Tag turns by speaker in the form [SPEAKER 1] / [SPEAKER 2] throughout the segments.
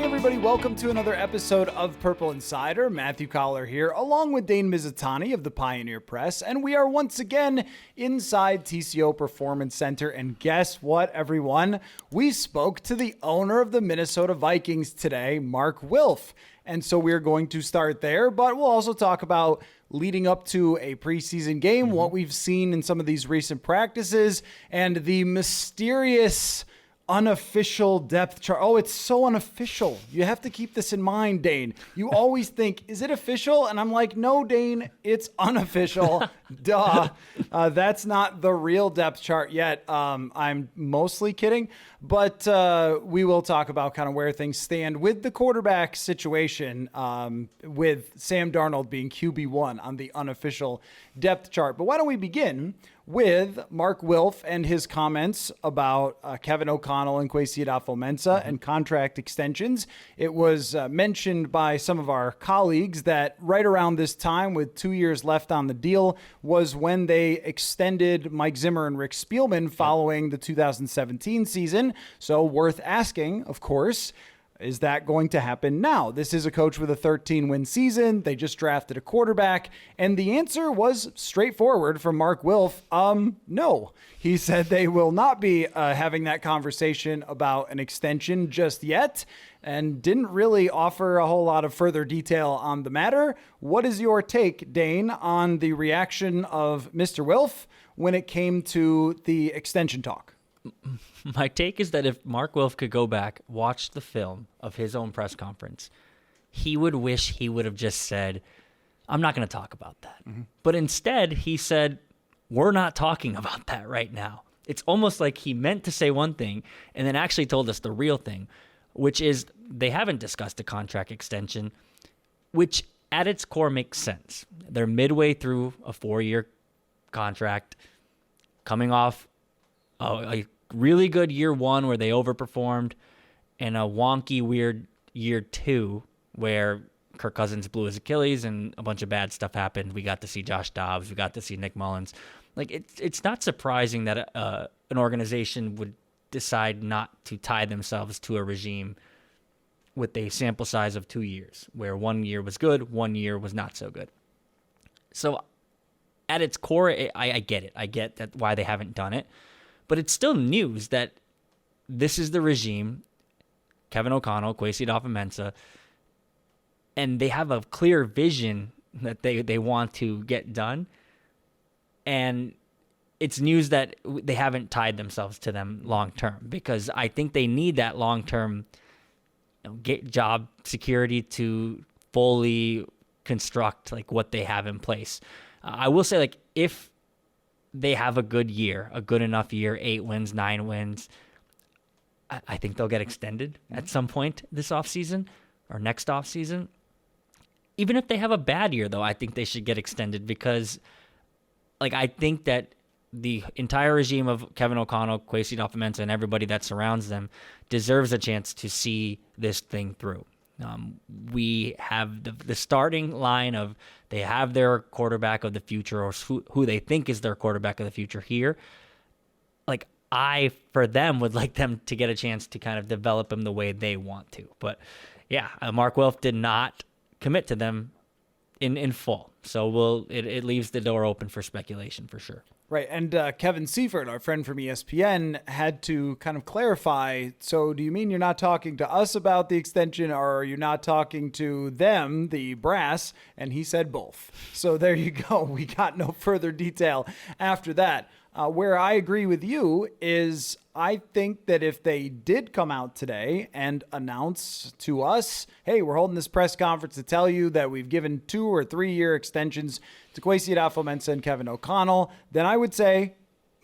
[SPEAKER 1] everybody. Welcome to another episode of Purple Insider. Matthew Coller here, along with Dane Mizutani of the Pioneer Press. And we are once again inside TCO Performance Center. And guess what, everyone? We spoke to the owner of the Minnesota Vikings today, Mark Wilf. And so we're going to start there, but we'll also talk about leading up to a preseason game, what we've seen in some of these recent practices, and the mysterious unofficial depth chart. Oh, it's so unofficial. You have to keep this in mind, Dane. You always think, is it official? And I'm like, no, Dane, it's unofficial. Duh. That's not the real depth chart yet. I'm mostly kidding, but we will talk about kind of where things stand with the quarterback situation, with Sam Darnold being QB1 on the unofficial depth chart. But why don't we begin with Mark Wilf and his comments about Kevin O'Connell and Kwesi Adofo-Mensah and contract extensions. It was mentioned by some of our colleagues that right around this time, with 2 years left on the deal, was when they extended Mike Zimmer and Rick Spielman following the 2017 season. So worth asking, of course, is that going to happen now? This is a coach with a 13-win season. They just drafted a quarterback. And the answer was straightforward from Mark Wilf. No. He said they will not be having that conversation about an extension just yet, and didn't really offer a whole lot of further detail on the matter. What is your take, Dane, on the reaction of Mr. Wilf when it came to the extension talk?
[SPEAKER 2] My take is that if Mark Wilf could go back, watch the film of his own press conference, he would wish he would have just said, I'm not going to talk about that. But instead, he said, we're not talking about that right now. It's almost like he meant to say one thing and then actually told us the real thing, which is they haven't discussed a contract extension, which at its core makes sense. They're midway through a 4-year contract, coming off a really good year one where they overperformed, and a wonky, weird year two where Kirk Cousins blew his Achilles and a bunch of bad stuff happened. We got to see Josh Dobbs. We got to see Nick Mullins. Like, it's not surprising that an organization would decide not to tie themselves to a regime with a sample size of 2 years, where 1 year was good, 1 year was not so good. So at its core, I get it. I get that why they haven't done it. But it's still news that this is the regime, Kevin O'Connell, Kwesi Adofo-Mensah, and they have a clear vision that they want to get done. And it's news that they haven't tied themselves to them long term, because I think they need that long term job security to fully construct like what they have in place. I will say, like, if they have a good year, a good enough year, 8 wins, 9 wins, I think they'll get extended at some point this offseason or next offseason. Even if they have a bad year, though, I think they should get extended, because like, I think that the entire regime of Kevin O'Connell, Kwesi Adofo-Mensah, and everybody that surrounds them deserves a chance to see this thing through. We have the starting line of they have their quarterback of the future, or who they think is their quarterback of the future here. Like, I, for them, would like them to get a chance to kind of develop him the way they want to. But yeah, Mark Wilf did not commit to them in full. So it leaves the door open for speculation for sure.
[SPEAKER 1] Right. And Kevin Seifert, our friend from ESPN, had to kind of clarify. So do you mean you're not talking to us about the extension, or are you not talking to them, the brass? And he said both. So there you go. We got no further detail after that. Where I agree with you is I think that if they did come out today and announce to us, hey, we're holding this press conference to tell you that we've given 2 or 3 year extensions to Kwesi Adofo-Mensah and Kevin O'Connell, then I would say,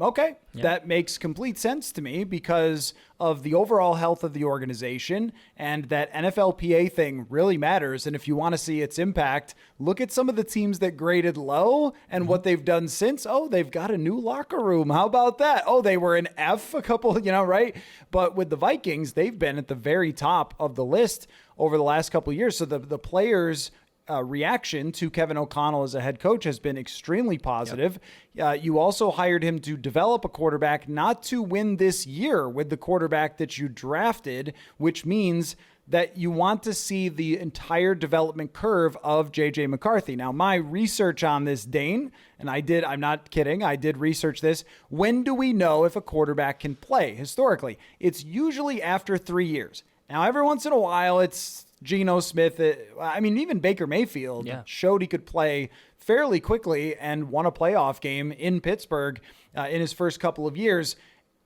[SPEAKER 1] okay, that makes complete sense to me because of the overall health of the organization, and that NFLPA thing really matters. And if you want to see its impact, look at some of the teams that graded low and what they've done since. Oh, they've got a new locker room. How about that? Oh, they were an F a couple, right? But with the Vikings, they've been at the very top of the list over the last couple of years. So the players' reaction to Kevin O'Connell as a head coach has been extremely positive. You also hired him to develop a quarterback, not to win this year with the quarterback that you drafted, which means that you want to see the entire development curve of JJ McCarthy. Now, my research on this, Dane, and I'm not kidding, I did research this. When do we know if a quarterback can play historically? It's usually after 3 years. Now, every once in a while, it's Geno Smith. Even Baker Mayfield showed he could play fairly quickly and won a playoff game in Pittsburgh in his first couple of years.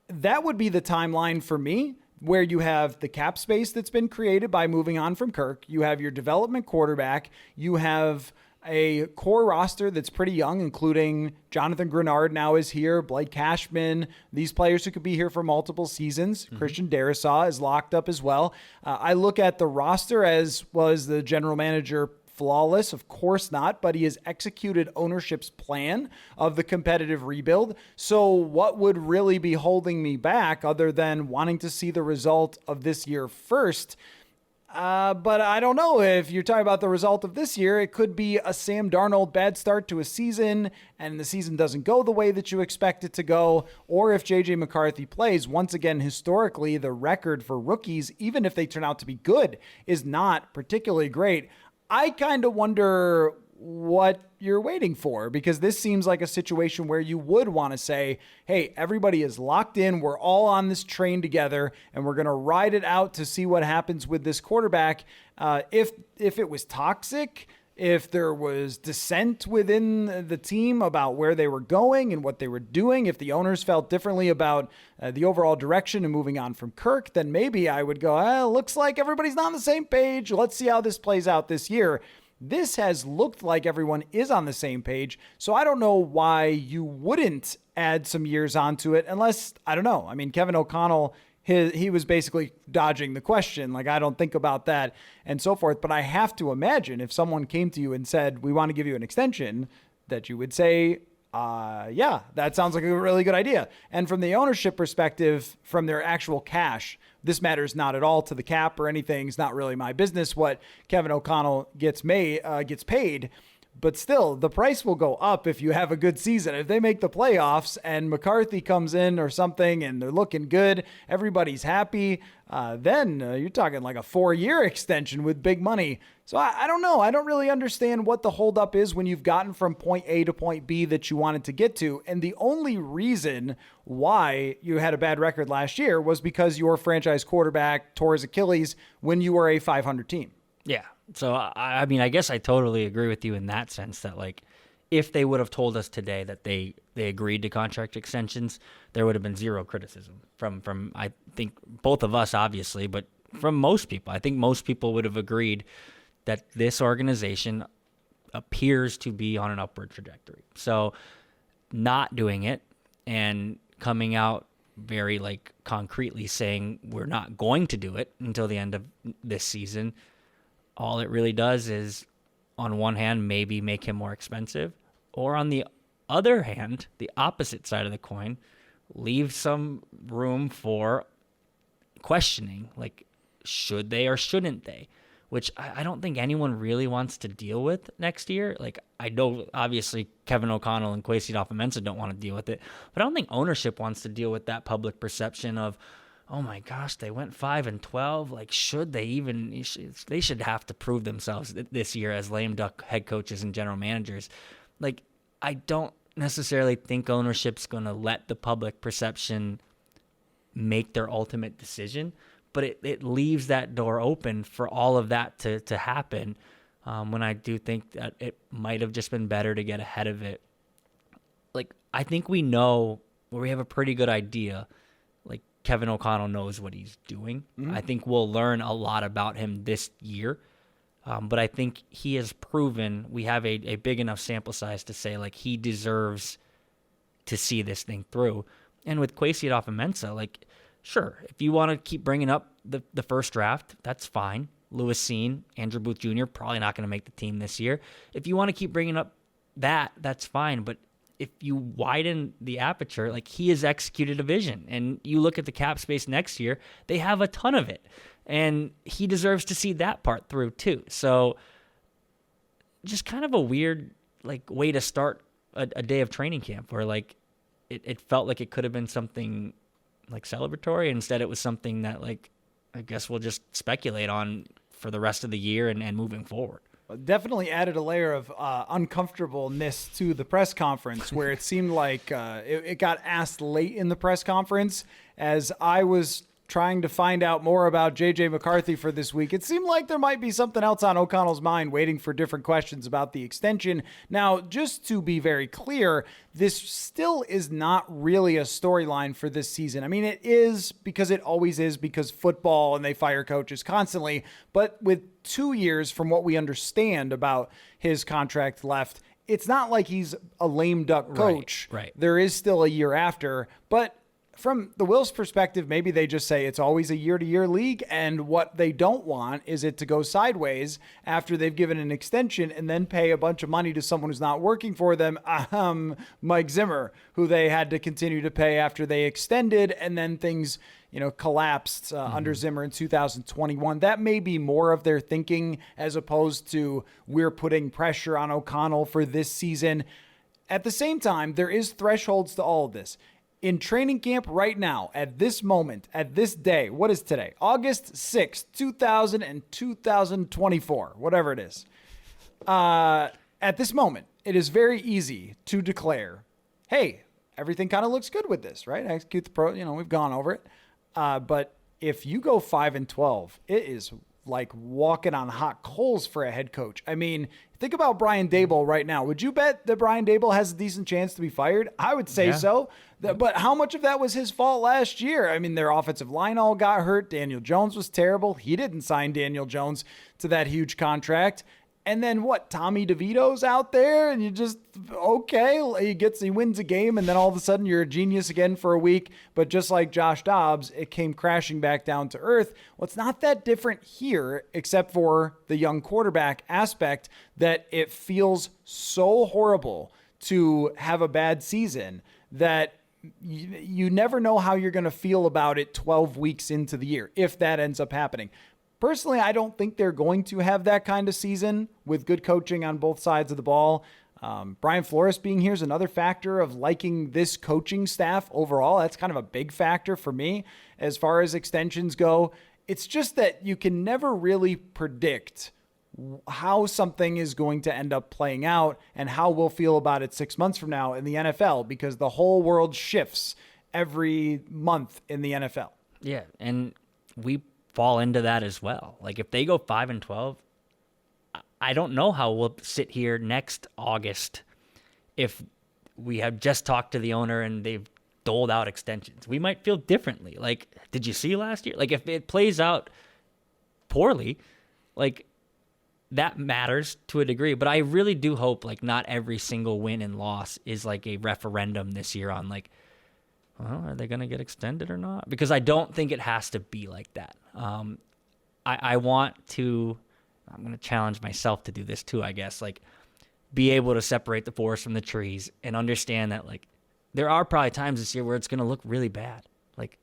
[SPEAKER 1] That would be the timeline for me, where you have the cap space that's been created by moving on from Kirk. You have your development quarterback. You have a core roster that's pretty young, including Jonathan Grenard now is here, Blake Cashman, these players who could be here for multiple seasons. Mm-hmm. Christian Darrisaw is locked up as well. I look at the roster as was the general manager flawless? Of course not, but he has executed ownership's plan of the competitive rebuild. So what would really be holding me back other than wanting to see the result of this year first? But I don't know. If you're talking about the result of this year, it could be a Sam Darnold bad start to a season and the season doesn't go the way that you expect it to go. Or if JJ McCarthy plays, once again, historically, the record for rookies, even if they turn out to be good, is not particularly great. I kind of wonder what you're waiting for, because this seems like a situation where you would want to say, hey, everybody is locked in. We're all on this train together and we're going to ride it out to see what happens with this quarterback. If it was toxic, if there was dissent within the team about where they were going and what they were doing, if the owners felt differently about the overall direction and moving on from Kirk, then maybe I would go, looks like everybody's not on the same page. Let's see how this plays out this year. This has looked like everyone is on the same page, so I don't know why you wouldn't add some years onto it unless, I don't know. I mean, Kevin O'Connell, he was basically dodging the question. Like, I don't think about that and so forth. But I have to imagine if someone came to you and said, we want to give you an extension, that you would say, yeah, that sounds like a really good idea. And from the ownership perspective, from their actual cash, this matters not at all to the cap or anything. It's not really my business what Kevin O'Connell gets paid. But still, the price will go up if you have a good season. If they make the playoffs and McCarthy comes in or something and they're looking good, everybody's happy, then you're talking like a 4-year extension with big money. So I don't know. I don't really understand what the holdup is when you've gotten from point A to point B that you wanted to get to. And the only reason why you had a bad record last year was because your franchise quarterback tore his Achilles when you were a 500 team.
[SPEAKER 2] Yeah. So, I mean, I guess I totally agree with you in that sense that, like, if they would have told us today that they agreed to contract extensions, there would have been zero criticism from I think, both of us, obviously, but from most people. I think most people would have agreed that this organization appears to be on an upward trajectory. So not doing it and coming out very, like, concretely saying we're not going to do it until the end of this season, all it really does is, on one hand, maybe make him more expensive, or on the other hand, the opposite side of the coin, leave some room for questioning, like, should they or shouldn't they? Which I don't think anyone really wants to deal with next year. Like, I know, obviously, Kevin O'Connell and Kwesi Adofo-Mensah don't want to deal with it, but I don't think ownership wants to deal with that public perception of, oh my gosh, they went 5-12. Like, should they even? They should have to prove themselves this year as lame duck head coaches and general managers. Like, I don't necessarily think ownership's going to let the public perception make their ultimate decision, but it leaves that door open for all of that to happen. When I do think that it might have just been better to get ahead of it. Like, I think we know, or we have a pretty good idea. Like, Kevin O'Connell knows what he's doing. Mm-hmm. I think we'll learn a lot about him this year. But I think he has proven we have a big enough sample size to say, like, he deserves to see this thing through. And with Kwesi Adofo-Mensah, like, sure, if you want to keep bringing up the first draft, that's fine. Lewis Cine, Andrew Booth Jr., probably not going to make the team this year. If you want to keep bringing up that, that's fine. But if you widen the aperture, like, he has executed a vision. And you look at the cap space next year, they have a ton of it. And he deserves to see that part through too. So just kind of a weird, like, way to start a day of training camp where, like, it felt like it could have been something, like, celebratory. Instead, it was something that, like, I guess we'll just speculate on for the rest of the year and moving forward.
[SPEAKER 1] Definitely added a layer of uncomfortableness to the press conference where it seemed like it got asked late in the press conference as I was trying to find out more about J.J. McCarthy for this week. It seemed like there might be something else on O'Connell's mind waiting for different questions about the extension. Now, just to be very clear, this still is not really a storyline for this season. I mean, it is because it always is because football and they fire coaches constantly. But with 2 years from what we understand about his contract left, it's not like he's a lame duck coach.
[SPEAKER 2] Right.
[SPEAKER 1] There is still a year after, but from the Wills perspective, maybe they just say it's always a year-to-year league, and what they don't want is it to go sideways after they've given an extension and then pay a bunch of money to someone who's not working for them, Mike Zimmer, who they had to continue to pay after they extended, and then things collapsed under Zimmer in 2021. That may be more of their thinking as opposed to we're putting pressure on O'Connell for this season. At the same time, there is thresholds to all of this. In training camp right now, at this moment, at this day, what is today? August 6th, 2024, whatever it is. At this moment, it is very easy to declare, hey, everything kind of looks good with this, right? Execute the we've gone over it. But if you go 5-12, it is like walking on hot coals for a head coach. I mean, think about Brian Daboll right now. Would you bet that Brian Daboll has a decent chance to be fired? I would say so. But how much of that was his fault last year? I mean, their offensive line all got hurt. Daniel Jones was terrible. He didn't sign Daniel Jones to that huge contract. And then what? Tommy DeVito's out there and you just, okay, he wins a game and then all of a sudden you're a genius again for a week. But just like Josh Dobbs, it came crashing back down to earth. Well, it's not that different here, except for the young quarterback aspect that it feels so horrible to have a bad season that you never know how you're going to feel about it 12 weeks into the year, if that ends up happening. Personally, I don't think they're going to have that kind of season with good coaching on both sides of the ball. Brian Flores being here is another factor of liking this coaching staff overall. That's kind of a big factor for me as far as extensions go. It's just that you can never really predict how something is going to end up playing out and how we'll feel about it 6 months from now in the NFL because the whole world shifts every month in the NFL.
[SPEAKER 2] Yeah, and we fall into that as well. Like if they go 5-12, I don't know how we'll sit here next August if we have just talked to the owner and they've doled out extensions. We might feel differently. Like, did you see last year? Like if it plays out poorly, like that matters to a degree. But I really do hope like not every single win and loss is like a referendum this year on like, well, are they going to get extended or not? Because I don't think it has to be like that. I want to, I'm going to challenge myself to do this too, I guess, like be able to separate the forest from the trees and understand that like there are probably times this year where it's going to look really bad. Like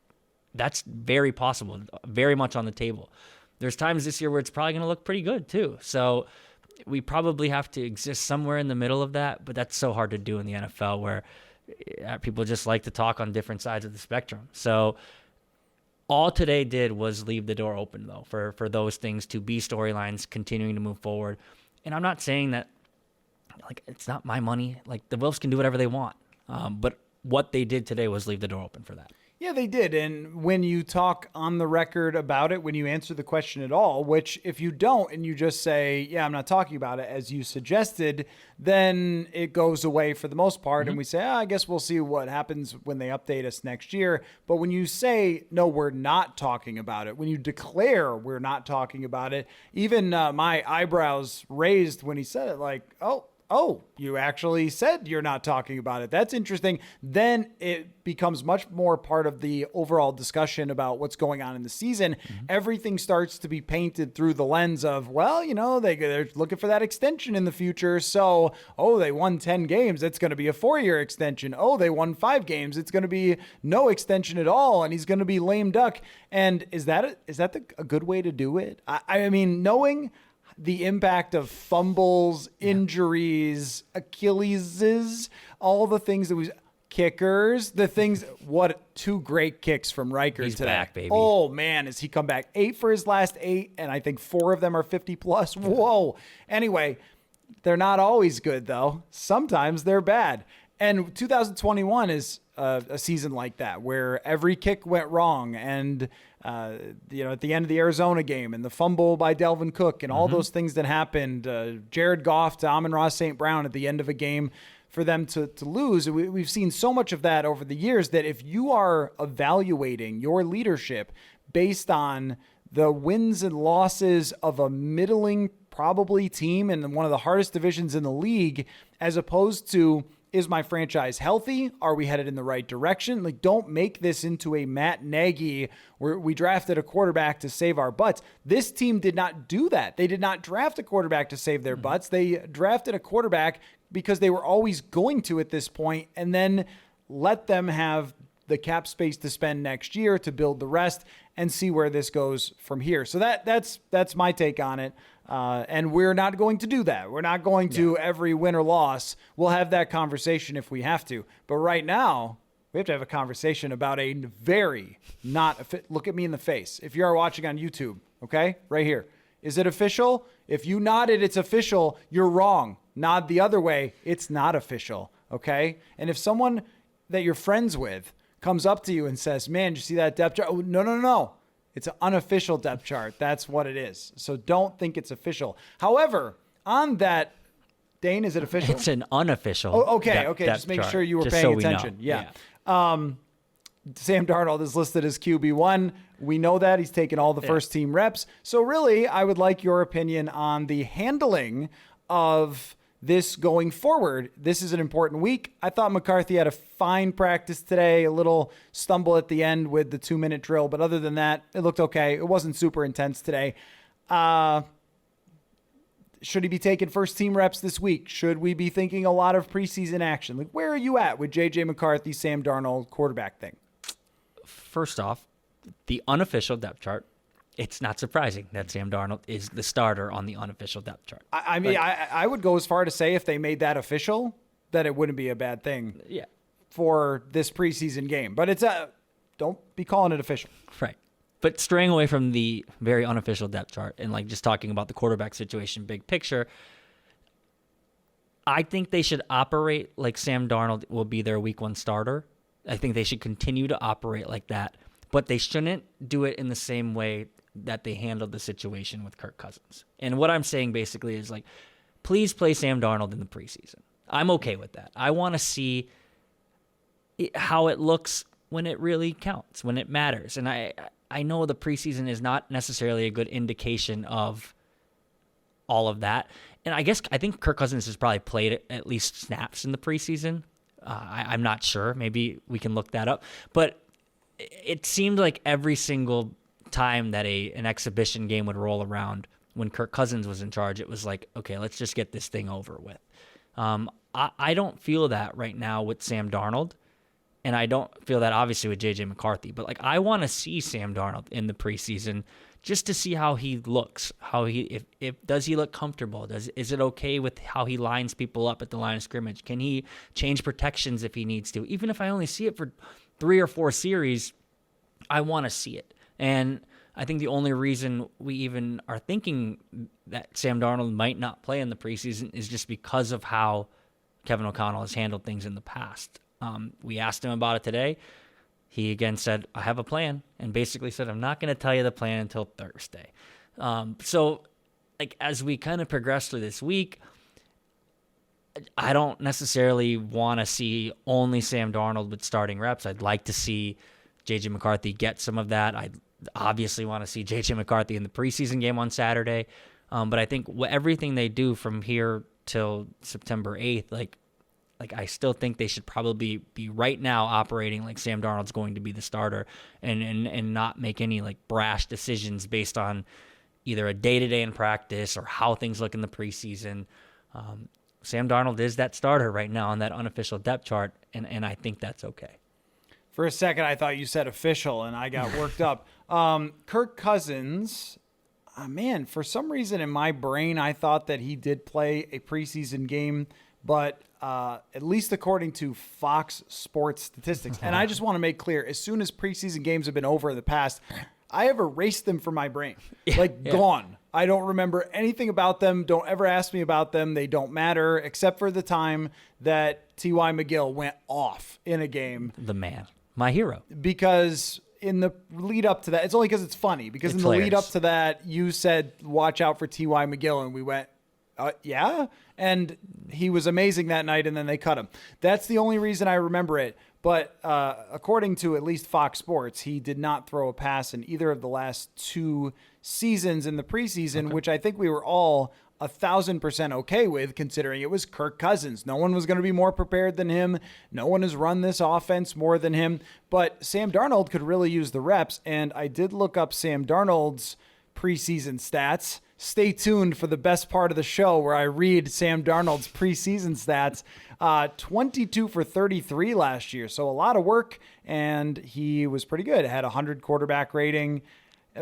[SPEAKER 2] that's very possible, very much on the table. There's times this year where it's probably going to look pretty good too. So we probably have to exist somewhere in the middle of that, but that's so hard to do in the NFL where people just like to talk on different sides of the spectrum. So all today did was leave the door open, though, for those things to be storylines continuing to move forward. And I'm not saying that, like, it's not my money. Like, the Wilfs can do whatever they want. But what they did today was leave the door open for that.
[SPEAKER 1] Yeah, they did. And when you talk on the record about it, when you answer the question at all, which if you don't and you just say, yeah, I'm not talking about it as you suggested, then it goes away for the most part. Mm-hmm. And we say, I guess we'll see what happens when they update us next year. But when you say, no, we're not talking about it, when you declare we're not talking about it, even my eyebrows raised when he said it, like, oh, you actually said you're not talking about it. That's interesting. Then it becomes much more part of the overall discussion about what's going on in the season. Mm-hmm. Everything starts to be painted through the lens of, well, they're looking for that extension in the future. So, they won 10 games. It's going to be a 4-year extension. They won 5 games. It's going to be no extension at all. And he's going to be lame duck. And is that a good way to do it? I mean, knowing the impact of fumbles, injuries, Achilleses, all the things that kickers, the things. What 2 great kicks from Riker
[SPEAKER 2] He's
[SPEAKER 1] today.
[SPEAKER 2] back, baby.
[SPEAKER 1] Oh, man, has he come back? 8 for his last 8, and I think 4 of them are 50-plus. Whoa. Anyway, they're not always good, though. Sometimes they're bad. And 2021 is a season like that, where every kick went wrong. And, at the end of the Arizona game and the fumble by Delvin Cook and all those things that happened, Jared Goff to Amon-Ra St. Brown at the end of a game for them to lose. We've seen so much of that over the years that if you are evaluating your leadership based on the wins and losses of a middling probably team in one of the hardest divisions in the league, as opposed to, is my franchise healthy? Are we headed in the right direction? Like, don't make this into a Matt Nagy where we drafted a quarterback to save our butts. This team did not do that. They did not draft a quarterback to save their butts. They drafted a quarterback because they were always going to at this point, and then let them have the cap space to spend next year to build the rest and see where this goes from here. So that's my take on it. And we're not going to do that. We're not going to every win or loss. We'll have that conversation if we have to. But right now, we have to have a conversation about a very look at me in the face. If you are watching on YouTube, okay, right here. Is it official? If you nodded it's official, you're wrong. Nod the other way, it's not official, okay? And if someone that you're friends with comes up to you and says, man, did you see that depth chart? Oh, no. It's an unofficial depth chart. That's what it is. So don't think it's official. However, on that, Dane, is it official?
[SPEAKER 2] It's an unofficial.
[SPEAKER 1] Oh, okay. Just make sure you were paying attention. Yeah. Sam Darnold is listed as QB1. We know that. He's taken all the first team reps. So really, I would like your opinion on the handling of this going forward. This is an important week. I thought McCarthy had a fine practice today, a little stumble at the end with the 2-minute drill, but other than that, it looked okay. It wasn't super intense today. Should he be taking first team reps this week? Should we be thinking a lot of preseason action? Like, where are you at with JJ McCarthy, Sam Darnold quarterback thing?
[SPEAKER 2] First off, the unofficial depth chart, it's not surprising that Sam Darnold is the starter on the unofficial depth chart.
[SPEAKER 1] I mean, I would go as far to say if they made that official, that it wouldn't be a bad thing for this preseason game. But don't be calling it official.
[SPEAKER 2] Right. But straying away from the very unofficial depth chart and like just talking about the quarterback situation, big picture, I think they should operate like Sam Darnold will be their week 1 starter. I think they should continue to operate like that, but they shouldn't do it in the same way that they handled the situation with Kirk Cousins. And what I'm saying basically is like, please play Sam Darnold in the preseason. I'm okay with that. I want to see how it looks when it really counts, when it matters. And I know the preseason is not necessarily a good indication of all of that. And I think Kirk Cousins has probably played at least snaps in the preseason. I'm not sure. Maybe we can look that up. But it seemed like every single time that an exhibition game would roll around when Kirk Cousins was in charge, it was like, okay, let's just get this thing over with. I don't feel that right now with Sam Darnold, and I don't feel that obviously with JJ McCarthy, but like I want to see Sam Darnold in the preseason just to see how he looks, if does he look comfortable? Is it okay with how he lines people up at the line of scrimmage? Can he change protections if he needs to? Even if I only see it for 3 or 4 series, I want to see it. And I think the only reason we even are thinking that Sam Darnold might not play in the preseason is just because of how Kevin O'Connell has handled things in the past. We asked him about it today. He again said, I have a plan, and basically said, I'm not going to tell you the plan until Thursday. So like as we kind of progress through this week, I don't necessarily want to see only Sam Darnold with starting reps. I'd like to see JJ McCarthy get some of that. I obviously want to see JJ McCarthy in the preseason game on Saturday. But I think everything they do from here till September 8th, like I still think they should probably be right now operating like Sam Darnold's going to be the starter and not make any like brash decisions based on either a day-to-day in practice or how things look in the preseason. Sam Darnold is that starter right now on that unofficial depth chart, and I think that's okay.
[SPEAKER 1] For a second, I thought you said official, and I got worked up. Kirk Cousins, man, for some reason in my brain, I thought that he did play a preseason game but at least according to Fox Sports statistics, and I just want to make clear, as soon as preseason games have been over in the past, I have erased them from my brain. Gone. I don't remember anything about them. Don't ever ask me about them. They don't matter, except for the time that T.Y. McGill went off in a game.
[SPEAKER 2] The man. My hero.
[SPEAKER 1] Because in the lead up to that, it's only because it's funny. Because in the lead up to that, you said, watch out for T.Y. McGill. And we went, yeah? And he was amazing that night, and then they cut him. That's the only reason I remember it. But according to at least Fox Sports, he did not throw a pass in either of the last 2 seasons in the preseason, which I think we were all 1,000% okay with, considering it was Kirk Cousins. No one was going to be more prepared than him. No one has run this offense more than him. But Sam Darnold could really use the reps, and I did look up Sam Darnold's preseason stats. Stay tuned for the best part of the show where I read Sam Darnold's preseason stats. 22 for 33 last year, so a lot of work, and he was pretty good. Had a 100 quarterback rating,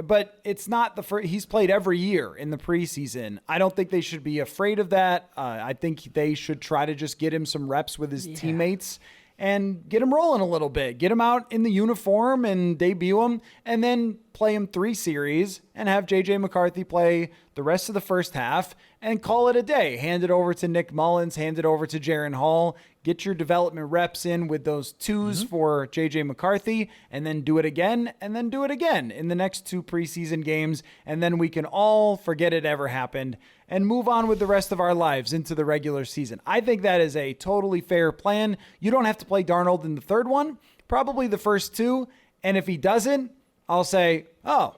[SPEAKER 1] but it's not the first. He's played every year in the preseason. I don't think they should be afraid of that. I think they should try to just get him some reps with his teammates and get him rolling a little bit. Get him out in the uniform and debut him, and then play him 3 series and have J.J. McCarthy play the rest of the first half and call it a day. Hand it over to Nick Mullins, hand it over to Jaron Hall, get your development reps in with those 2s for J.J. McCarthy, and then do it again, and then do it again in the next 2 preseason games, and then we can all forget it ever happened and move on with the rest of our lives into the regular season. I think that is a totally fair plan. You don't have to play Darnold in the 3rd one, probably the first 2, and if he doesn't, I'll say, oh,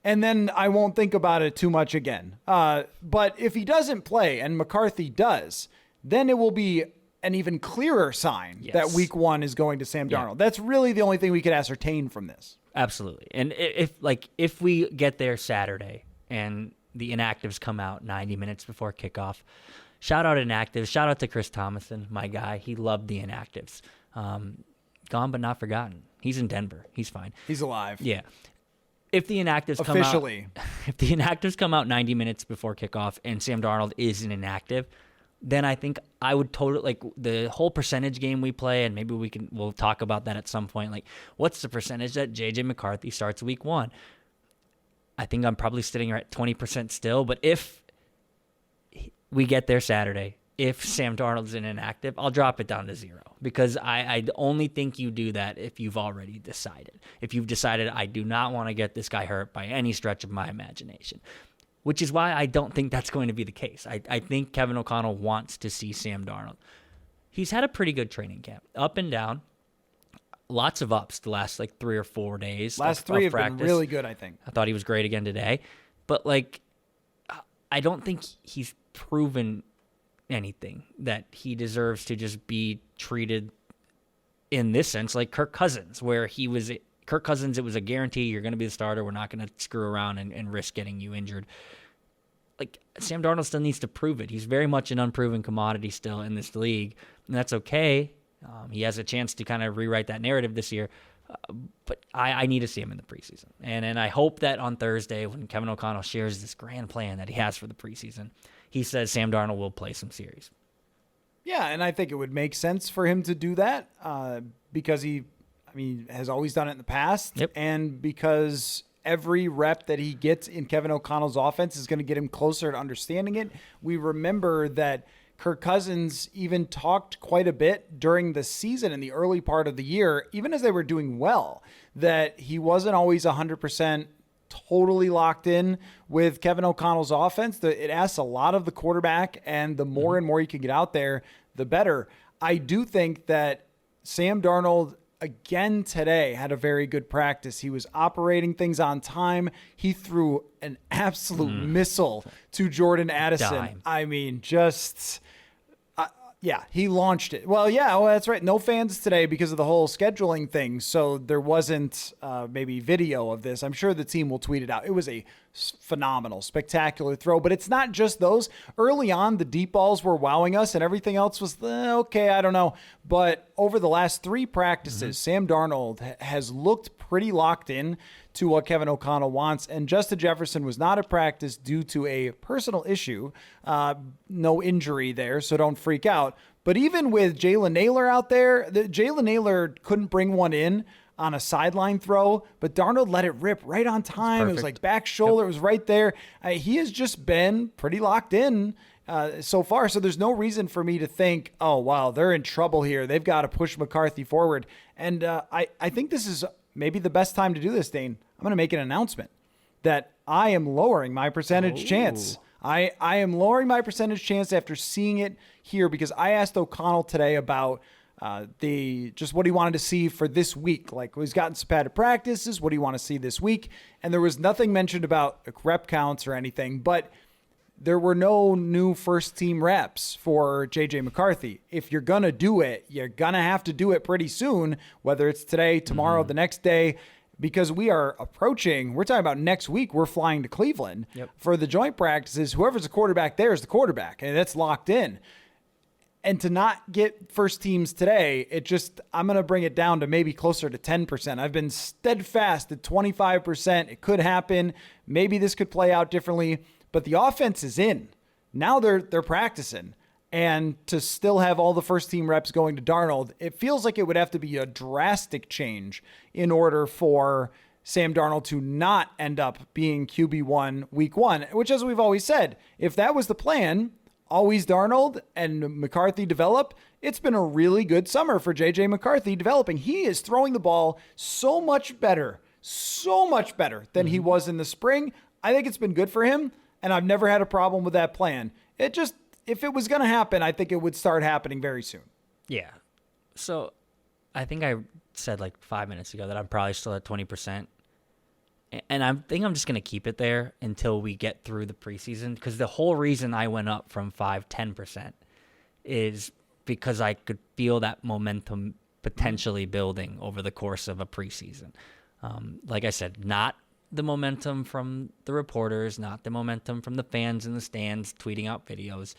[SPEAKER 1] and then I won't think about it too much again. But if he doesn't play and McCarthy does, then it will be an even clearer sign that week 1 is going to Sam Darnold. That's really the only thing we could ascertain from this.
[SPEAKER 2] Absolutely. And if we get there Saturday and the inactives come out 90 minutes before kickoff, shout out inactives. Shout out to Chris Thomason, my guy. He loved the inactives. Gone but not forgotten. He's in Denver. He's fine.
[SPEAKER 1] He's alive.
[SPEAKER 2] Yeah. If the inactives come out 90 minutes before kickoff and Sam Darnold is an inactive, then I think I would totally the whole percentage game we play, and maybe we'll talk about that at some point. Like, what's the percentage that J.J. McCarthy starts week 1? I think I'm probably sitting at 20% still, but if we get there Saturday, if Sam Darnold's an inactive, I'll drop it down to 0, because I only think you do that if you've already decided. If you've decided, I do not want to get this guy hurt by any stretch of my imagination, which is why I don't think that's going to be the case. I think Kevin O'Connell wants to see Sam Darnold. He's had a pretty good training camp, up and down, lots of ups the last 3 or 4 days.
[SPEAKER 1] Last 3 have been really good, I think.
[SPEAKER 2] I thought he was great again today, but I don't think he's proven anything that he deserves to just be treated in this sense like Kirk Cousins, where Kirk Cousins, it was a guarantee you're going to be the starter. We're not going to screw around and risk getting you injured. Sam Darnold still needs to prove it. He's very much an unproven commodity still in this league, and that's okay. He has a chance to kind of rewrite that narrative this year, but I need to see him in the preseason. And I hope that on Thursday, when Kevin O'Connell shares this grand plan that he has for the preseason, he says Sam Darnold will play some series.
[SPEAKER 1] Yeah, and I think it would make sense for him to do that because he has always done it in the past, and because every rep that he gets in Kevin O'Connell's offense is going to get him closer to understanding it. We remember that Kirk Cousins even talked quite a bit during the season in the early part of the year, even as they were doing well, that he wasn't always 100% totally locked in with Kevin O'Connell's offense. It asks a lot of the quarterback, and the more and more you can get out there, the better. I do think that Sam Darnold, again today, had a very good practice. He was operating things on time. He threw an absolute missile to Jordan Addison.
[SPEAKER 2] Dime.
[SPEAKER 1] I mean, he launched it. Well, that's right. No fans today because of the whole scheduling thing. So there wasn't maybe video of this. I'm sure the team will tweet it out. It was a phenomenal, spectacular throw. But it's not just those. Early on, the deep balls were wowing us and everything else was, okay, I don't know. But over the last 3 practices, Sam Darnold has looked pretty locked in to what Kevin O'Connell wants. And Justin Jefferson was not at practice due to a personal issue. No injury there, so don't freak out. But even with Jalen Naylor out there, Jalen Naylor couldn't bring one in on a sideline throw, but Darnold let it rip right on time. It was like back shoulder. It was right there. He has just been pretty locked in so far. So there's no reason for me to think, oh, wow, they're in trouble here. They've got to push McCarthy forward. And I think this is maybe the best time to do this, Dane. I'm going to make an announcement that I am lowering my percentage chance. I am lowering my percentage chance after seeing it here because I asked O'Connell today about just what he wanted to see for this week. Like, he's gotten some padded practices. What do you want to see this week? And there was nothing mentioned about rep counts or anything, but there were no new first team reps for JJ McCarthy. If you're going to do it, you're going to have to do it pretty soon, whether it's today, tomorrow, the next day, because we're talking about next week, we're flying to Cleveland for the joint practices. Whoever's the quarterback there is the quarterback, and that's locked in. And to not get first teams today, I'm going to bring it down to maybe closer to 10%. I've been steadfast at 25%. It could happen. Maybe this could play out differently, but the offense is in. Now they're practicing. And to still have all the first team reps going to Darnold, it feels like it would have to be a drastic change in order for Sam Darnold to not end up being QB1 week 1, which, as we've always said, if that was the plan, always Darnold and McCarthy develop, it's been a really good summer for JJ McCarthy developing. He is throwing the ball so much better than he was in the spring. I think it's been good for him, and I've never had a problem with that plan. If it was going to happen, I think it would start happening very soon.
[SPEAKER 2] Yeah. So I think I said like 5 minutes ago that I'm probably still at 20%. And I think I'm just going to keep it there until we get through the preseason, because the whole reason I went up from 10% is because I could feel that momentum potentially building over the course of a preseason. Like I said, not the momentum from the reporters, not the momentum from the fans in the stands tweeting out videos,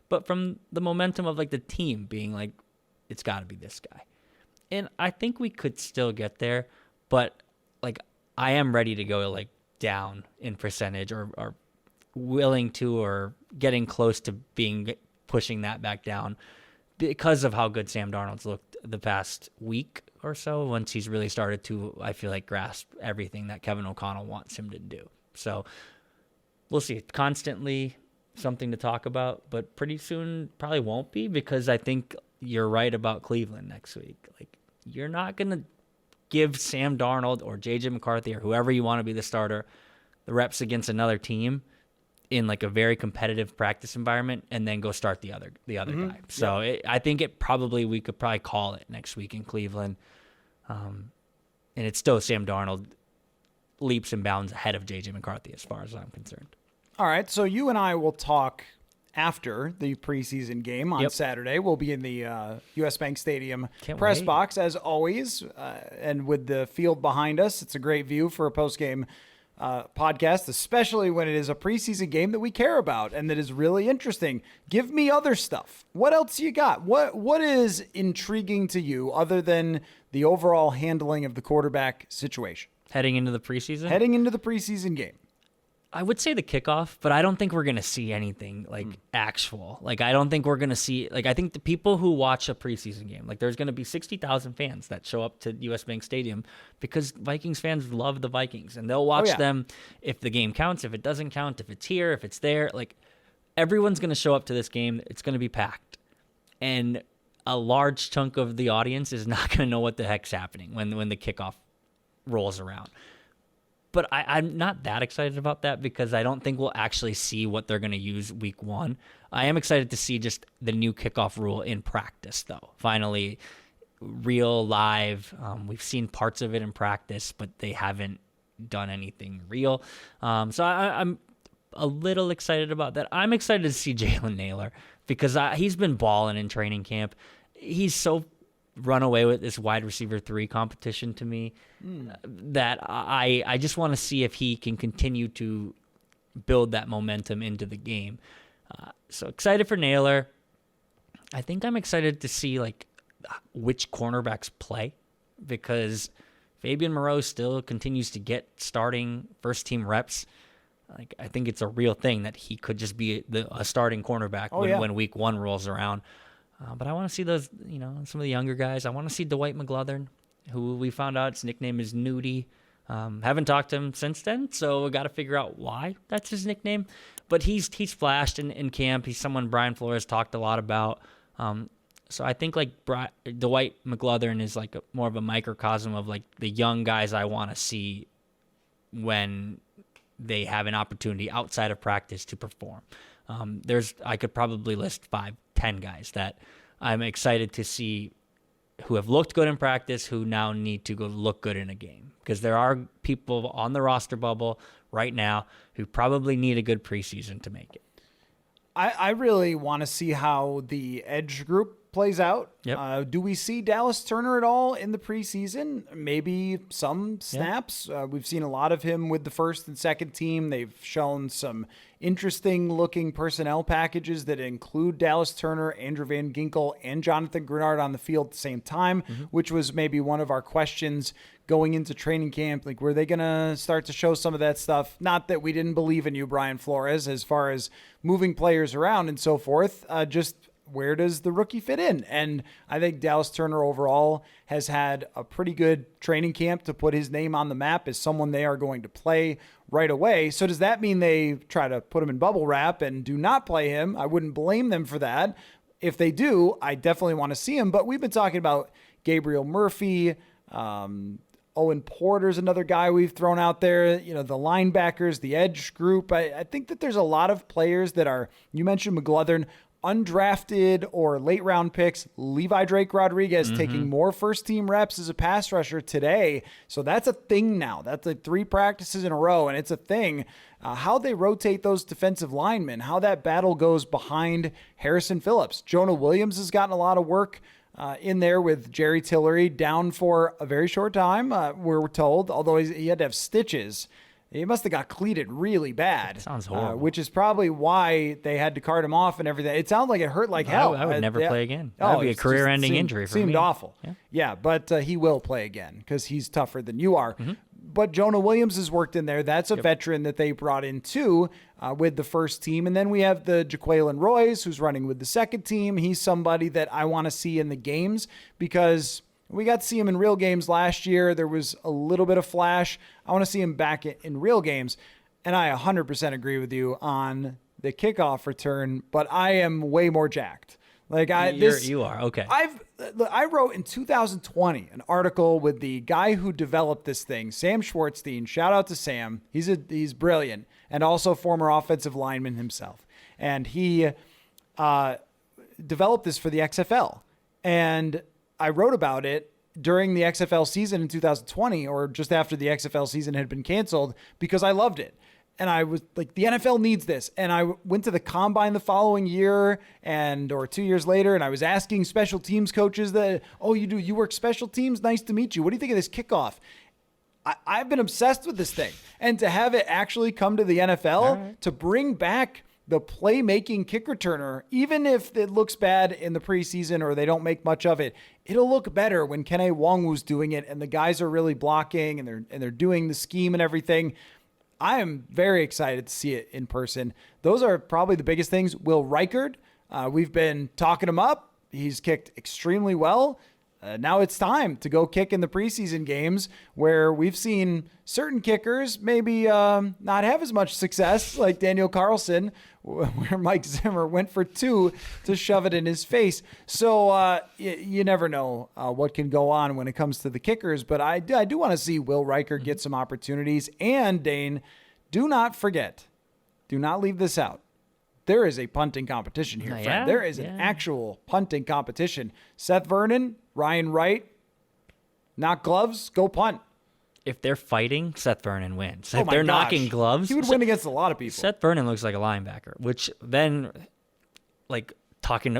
[SPEAKER 2] but from the momentum of like the team being like, it's got to be this guy. And I think we could still get there, but like, I am ready to go like down in percentage or willing to or getting close to pushing that back down because of how good Sam Darnold's looked the past week or so once he's really started to, I feel like, grasp everything that Kevin O'Connell wants him to do. So we'll see. Constantly something to talk about, but pretty soon probably won't be, because I think you're right about Cleveland next week. Like, you're not going to give Sam Darnold or JJ McCarthy or whoever you want to be the starter the reps against another team in like a very competitive practice environment and then go start the other guy. So I think we could probably call it next week in Cleveland. And it's still Sam Darnold leaps and bounds ahead of JJ McCarthy as far as I'm concerned.
[SPEAKER 1] All right. So you and I will talk after the preseason game on Saturday. We'll be in the U.S. Bank Stadium press box, as always, and with the field behind us. It's a great view for a post-game podcast, especially when it is a preseason game that we care about and that is really interesting. Give me other stuff. What else you got? What is intriguing to you other than the overall handling of the quarterback situation?
[SPEAKER 2] Heading into the preseason?
[SPEAKER 1] Heading into the preseason game.
[SPEAKER 2] I would say the kickoff, but I don't think we're going to see anything like actual. Like, I don't think we're going to see, like, I think the people who watch a preseason game, like, there's going to be 60,000 fans that show up to US Bank Stadium because Vikings fans love the Vikings, and they'll watch them if the game counts, if it doesn't count, if it's here, if it's there. Like, everyone's going to show up to this game. It's going to be packed. And a large chunk of the audience is not going to know what the heck's happening when the kickoff rolls around. But I'm not that excited about that because I don't think we'll actually see what they're going to use week 1. I am excited to see just the new kickoff rule in practice, though. Finally, real, live. We've seen parts of it in practice, but they haven't done anything real. So I'm a little excited about that. I'm excited to see Jalen Naylor because he's been balling in training camp. He's so run away with this wide receiver 3 competition to me that I just want to see if he can continue to build that momentum into the game. So excited for Naylor. I think I'm excited to see like which cornerbacks play, because Fabian Moreau still continues to get starting first team reps. Like, I think it's a real thing that he could just be a starting cornerback when week 1 rolls around. But I want to see those, some of the younger guys. I want to see Dwight McGlothern, who we found out his nickname is Nudie. Haven't talked to him since then, so we got to figure out why that's his nickname. But he's flashed in camp. He's someone Brian Flores talked a lot about. So I think like Dwight McGlothern is like more of a microcosm of like the young guys I want to see when they have an opportunity outside of practice to perform. I could probably list 5-10 guys that I'm excited to see who have looked good in practice, who now need to go look good in a game. Because there are people on the roster bubble right now who probably need a good preseason to make it.
[SPEAKER 1] I really want to see how the edge group plays out.
[SPEAKER 2] Yep.
[SPEAKER 1] Do we see Dallas Turner at all in the preseason? Maybe some snaps. We've seen a lot of him with the first and second team. They've shown some interesting looking personnel packages that include Dallas Turner, Andrew Van Ginkel, and Jonathan Grenard on the field at the same time, which was maybe one of our questions going into training camp. Like, were they going to start to show some of that stuff? Not that we didn't believe in you, Brian Flores, as far as moving players around and so forth. Just where does the rookie fit in? And I think Dallas Turner overall has had a pretty good training camp to put his name on the map as someone they are going to play right away. So does that mean they try to put him in bubble wrap and do not play him? I wouldn't blame them for that. If they do, I definitely want to see him. But we've been talking about Gabriel Murphy, Owen Porter's another guy we've thrown out there, the linebackers, the edge group. I think that there's a lot of players that are, you mentioned McGlothern, undrafted or late round picks. Levi Drake Rodriguez taking more first team reps as a pass rusher today. So that's a thing now. That's like 3 practices in a row, and it's a thing. How they rotate those defensive linemen, how that battle goes behind Harrison Phillips. Jonah Williams has gotten a lot of work in there with Jerry Tillery, down for a very short time, we're told, although he had to have stitches. He must have got cleated really bad.
[SPEAKER 2] Sounds horrible.
[SPEAKER 1] Which is probably why they had to cart him off and everything. It sounded like it hurt like hell.
[SPEAKER 2] I would never play again. That would be a career-ending injury for me.
[SPEAKER 1] Seemed awful. Yeah, but he will play again because he's tougher than you are. But Jonah Williams has worked in there. That's a veteran that they brought in too with the first team. And then we have the Jaqueline Royce, who's running with the second team. He's somebody that I want to see in the games because we got to see him in real games last year. There was a little bit of flash. I want to see him back in real games. And I 100% agree with you on the kickoff return, but I am way more jacked. Like
[SPEAKER 2] you are. Okay.
[SPEAKER 1] I wrote in 2020 an article with the guy who developed this thing, Sam Schwartzstein. Shout out to Sam. He's brilliant, and also former offensive lineman himself. And he developed this for the XFL. And I wrote about it during the XFL season in 2020, or just after the XFL season had been canceled, because I loved it. And I was like, the NFL needs this. And I went to the combine the following year or 2 years later, and I was asking special teams coaches you work special teams? Nice to meet you. What do you think of this kickoff? I've been obsessed with this thing. And to have it actually come to the NFL, to bring back the playmaking kick returner, even if it looks bad in the preseason or they don't make much of it, it'll look better when Kene Nwangwu's doing it and the guys are really blocking and they're doing the scheme and everything. I am very excited to see it in person. Those are probably the biggest things. Will Reichard, we've been talking him up. He's kicked extremely well. Now it's time to go kick in the preseason games where we've seen certain kickers maybe not have as much success, like Daniel Carlson, where Mike Zimmer went for 2 to shove it in his face. So you never know what can go on when it comes to the kickers, but I do want to see Will Reichard get some opportunities. And Dane, do not forget, do not leave this out. There is a punting competition here, friend.
[SPEAKER 2] Yeah,
[SPEAKER 1] there is an actual punting competition. Seth Vernon, Ryan Wright, knock gloves, go punt.
[SPEAKER 2] If they're fighting, Seth Vernon wins. If they're knocking gloves,
[SPEAKER 1] he would win against a lot of people.
[SPEAKER 2] Seth Vernon looks like a linebacker, which then, like, talking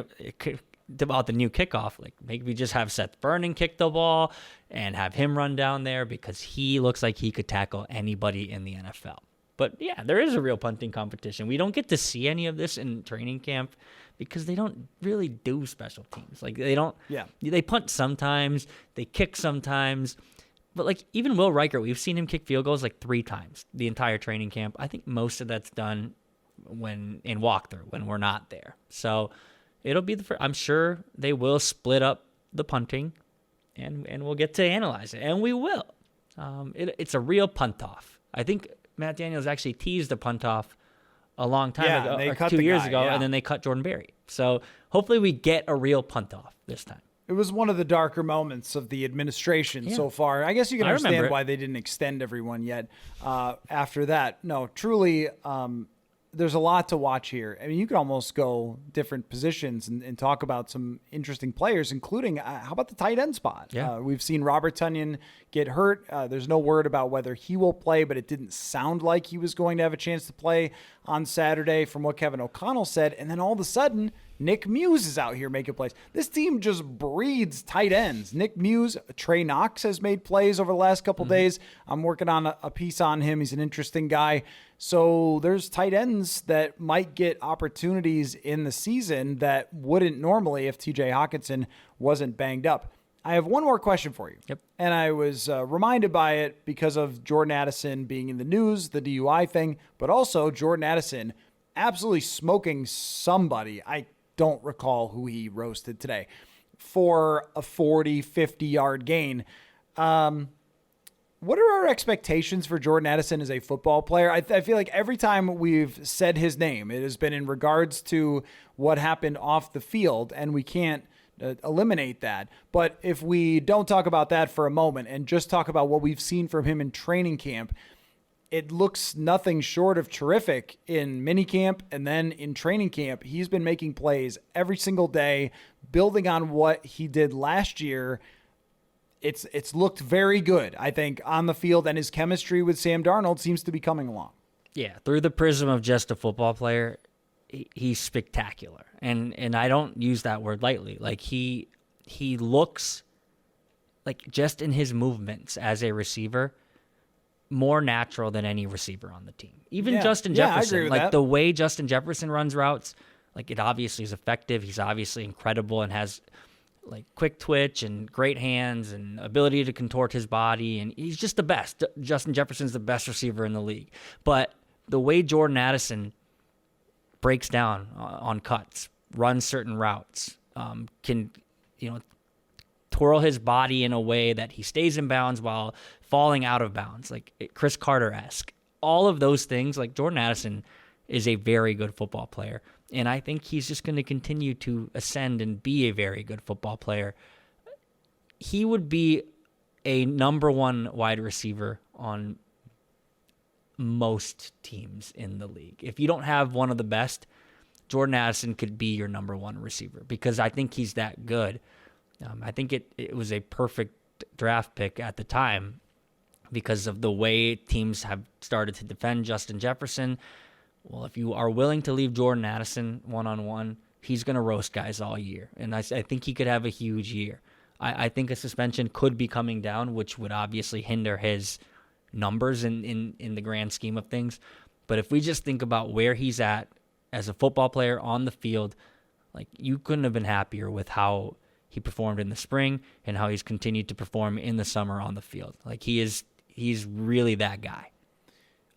[SPEAKER 2] about the new kickoff, like, maybe just have Seth Vernon kick the ball and have him run down there because he looks like he could tackle anybody in the NFL. But yeah, there is a real punting competition. We don't get to see any of this in training camp because they don't really do special teams. Like they don't.
[SPEAKER 1] Yeah.
[SPEAKER 2] They punt sometimes. They kick sometimes. But like even Will Riker, we've seen him kick field goals like 3 times the entire training camp. I think most of that's done when in walkthrough when we're not there. So it'll be I'm sure they will split up the punting, and we'll get to analyze it, and we will. It's a real punt off. I think Matt Daniels actually teased the punt off a long time ago,
[SPEAKER 1] they
[SPEAKER 2] or
[SPEAKER 1] cut
[SPEAKER 2] 2 years
[SPEAKER 1] guy,
[SPEAKER 2] ago,
[SPEAKER 1] yeah.
[SPEAKER 2] and then they cut Jordan Berry. So hopefully we get a real punt off this time.
[SPEAKER 1] It was one of the darker moments of the administration so far. I guess you can understand why they didn't extend everyone yet after that. No, truly, there's a lot to watch here. I mean, you could almost go different positions and talk about some interesting players, including how about the tight end spot?
[SPEAKER 2] Yeah.
[SPEAKER 1] We've seen Robert Tonyan get hurt. There's no word about whether he will play, but it didn't sound like he was going to have a chance to play on Saturday from what Kevin O'Connell said. And then all of a sudden, Nick Muse is out here making plays. This team just breeds tight ends. Nick Muse, Trey Knox has made plays over the last couple days. I'm working on a piece on him. He's an interesting guy. So there's tight ends that might get opportunities in the season that wouldn't normally if TJ Hawkinson wasn't banged up. I have one more question for you.
[SPEAKER 2] Yep.
[SPEAKER 1] And I was reminded by it because of Jordan Addison being in the news, the DUI thing, but also Jordan Addison absolutely smoking somebody. I don't recall who he roasted today for a 40, 50-yard gain. What are our expectations for Jordan Addison as a football player? I feel like every time we've said his name, it has been in regards to what happened off the field, and we can't eliminate that. But if we don't talk about that for a moment and just talk about what we've seen from him in training camp, it looks nothing short of terrific in minicamp and then in training camp. He's been making plays every single day, building on what he did last year. It's looked very good, I think, on the field, and his chemistry with Sam Darnold seems to be coming along.
[SPEAKER 2] Yeah, through the prism of just a football player, he's spectacular. And I don't use that word lightly. Like he looks like just in his movements as a receiver more natural than any receiver on the team. Even Justin Jefferson,
[SPEAKER 1] I agree with
[SPEAKER 2] like
[SPEAKER 1] that.
[SPEAKER 2] the way Justin Jefferson runs routes, like it obviously is effective. He's obviously incredible and has like quick twitch and great hands and ability to contort his body. And he's just the best. Justin Jefferson's the best receiver in the league. But the way Jordan Addison breaks down on cuts, runs certain routes, can, twirl his body in a way that he stays in bounds while falling out of bounds, like Chris Carter-esque. All of those things, like Jordan Addison is a very good football player. And I think he's just going to continue to ascend and be a very good football player. He would be a number 1 wide receiver on most teams in the league. If you don't have one of the best, Jordan Addison could be your number 1 receiver because I think he's that good. I think it was a perfect draft pick at the time because of the way teams have started to defend Justin Jefferson. Well, if you are willing to leave Jordan Addison one-on-one, he's going to roast guys all year. And I think he could have a huge year. I think a suspension could be coming down, which would obviously hinder his numbers in the grand scheme of things. But if we just think about where he's at as a football player on the field, like you couldn't have been happier with how he performed in the spring and how he's continued to perform in the summer on the field. Like he's really that guy.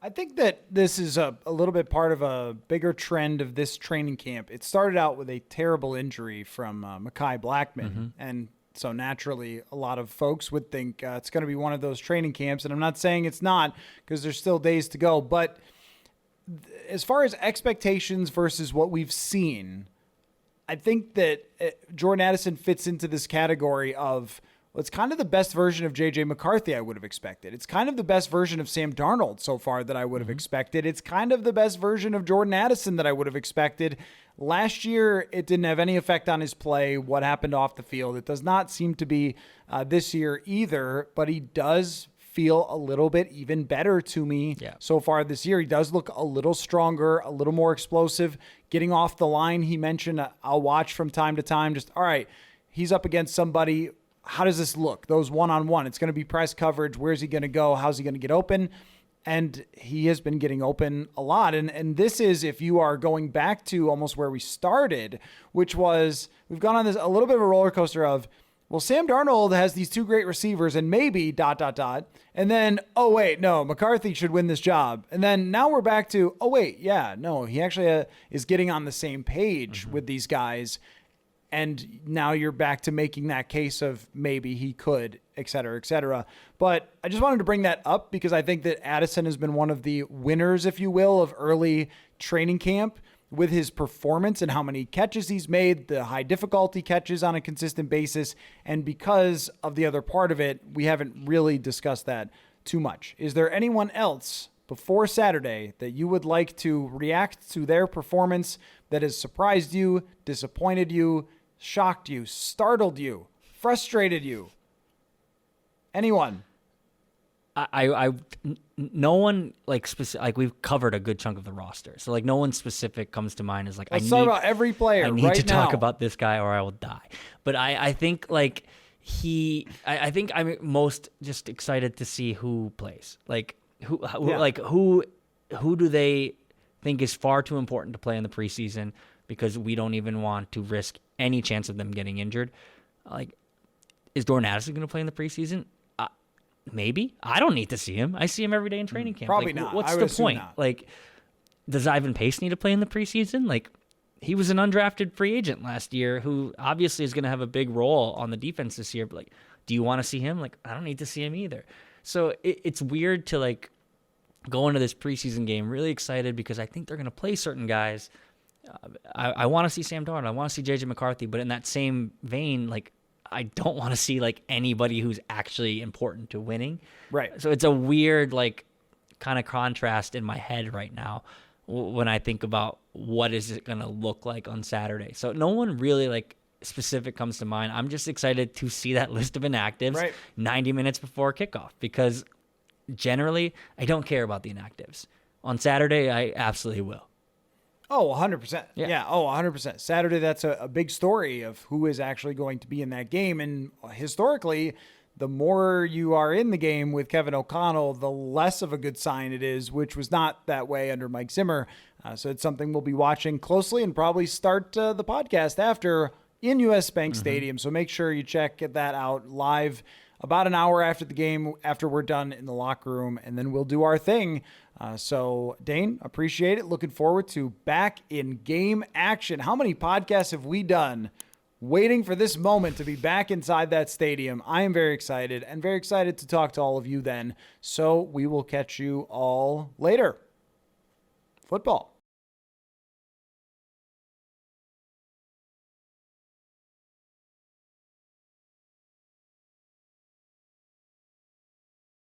[SPEAKER 1] I think that this is a little bit part of a bigger trend of this training camp. It started out with a terrible injury from Mekhi Blackman. And so naturally, a lot of folks would think it's going to be one of those training camps. And I'm not saying it's not because there's still days to go. But as far as expectations versus what we've seen, I think that Jordan Addison fits into this category of, well, it's kind of the best version of J.J. McCarthy I would have expected. It's kind of the best version of Sam Darnold so far that I would have expected. It's kind of the best version of Jordan Addison that I would have expected. Last year, it didn't have any effect on his play, what happened off the field. It does not seem to be this year either, but he does feel a little bit even better to me so far this year. He does look a little stronger, a little more explosive. Getting off the line, he mentioned, I'll watch from time to time. Just, all right, he's up against somebody. How does this look? Those one-on-one. It's going to be press coverage. Where's he going to go? How's he going to get open? And he has been getting open a lot. And this is, if you are going back to almost where we started, which was, we've gone on this a little bit of a roller coaster of, well, Sam Darnold has these two great receivers and maybe ... And then, oh, wait, no, McCarthy should win this job. And then now we're back to, oh, wait, yeah, no, he actually is getting on the same page with these guys. And now you're back to making that case of maybe he could, et cetera, et cetera. But I just wanted to bring that up because I think that Addison has been one of the winners, if you will, of early training camp with his performance and how many catches he's made, the high difficulty catches on a consistent basis. And because of the other part of it, we haven't really discussed that too much. Is there anyone else before Saturday that you would like to react to their performance that has surprised you, disappointed you, shocked you, startled you, frustrated you? Anyone?
[SPEAKER 2] No one like specific, like we've covered a good chunk of the roster. So like no one specific comes to mind as like,
[SPEAKER 1] Let's talk about every player.
[SPEAKER 2] I need
[SPEAKER 1] right
[SPEAKER 2] to
[SPEAKER 1] now.
[SPEAKER 2] talk about this guy or I will die. But I think like I think I'm most just excited to see who plays. Like who do they think is far too important to play in the preseason because we don't even want to risk any chance of them getting injured. Like, is Jordan Addison going to play in the preseason? Maybe. I don't need to see him. I see him every day in training camp.
[SPEAKER 1] Probably
[SPEAKER 2] like,
[SPEAKER 1] not.
[SPEAKER 2] What's
[SPEAKER 1] I
[SPEAKER 2] the
[SPEAKER 1] would assume
[SPEAKER 2] point?
[SPEAKER 1] not.
[SPEAKER 2] Like, does Ivan Pace need to play in the preseason? Like, he was an undrafted free agent last year who obviously is going to have a big role on the defense this year. But, like, do you want to see him? Like, I don't need to see him either. So it's weird to, like, go into this preseason game really excited because I think they're going to play certain guys. I want to see Sam Darnold. I want to see J.J. McCarthy. But in that same vein, like, I don't want to see like anybody who's actually important to winning.
[SPEAKER 1] Right.
[SPEAKER 2] So it's a weird like kind of contrast in my head right now when I think about what is it going to look like on Saturday. So no one really like specific comes to mind. I'm just excited to see that list of inactives 90 minutes before kickoff because generally I don't care about the inactives. On Saturday, I absolutely will.
[SPEAKER 1] Oh, 100%. Yeah. Oh, 100%. Saturday, that's a big story of who is actually going to be in that game. And historically, the more you are in the game with Kevin O'Connell, the less of a good sign it is, which was not that way under Mike Zimmer. So it's something we'll be watching closely and probably start the podcast after in US Bank Stadium. So make sure you check that out live about an hour after the game, after we're done in the locker room, and then we'll do our thing. So, Dane, appreciate it. Looking forward to back in game action. How many podcasts have we done waiting for this moment to be back inside that stadium? I am very excited and very excited to talk to all of you then. So we will catch you all later. Football.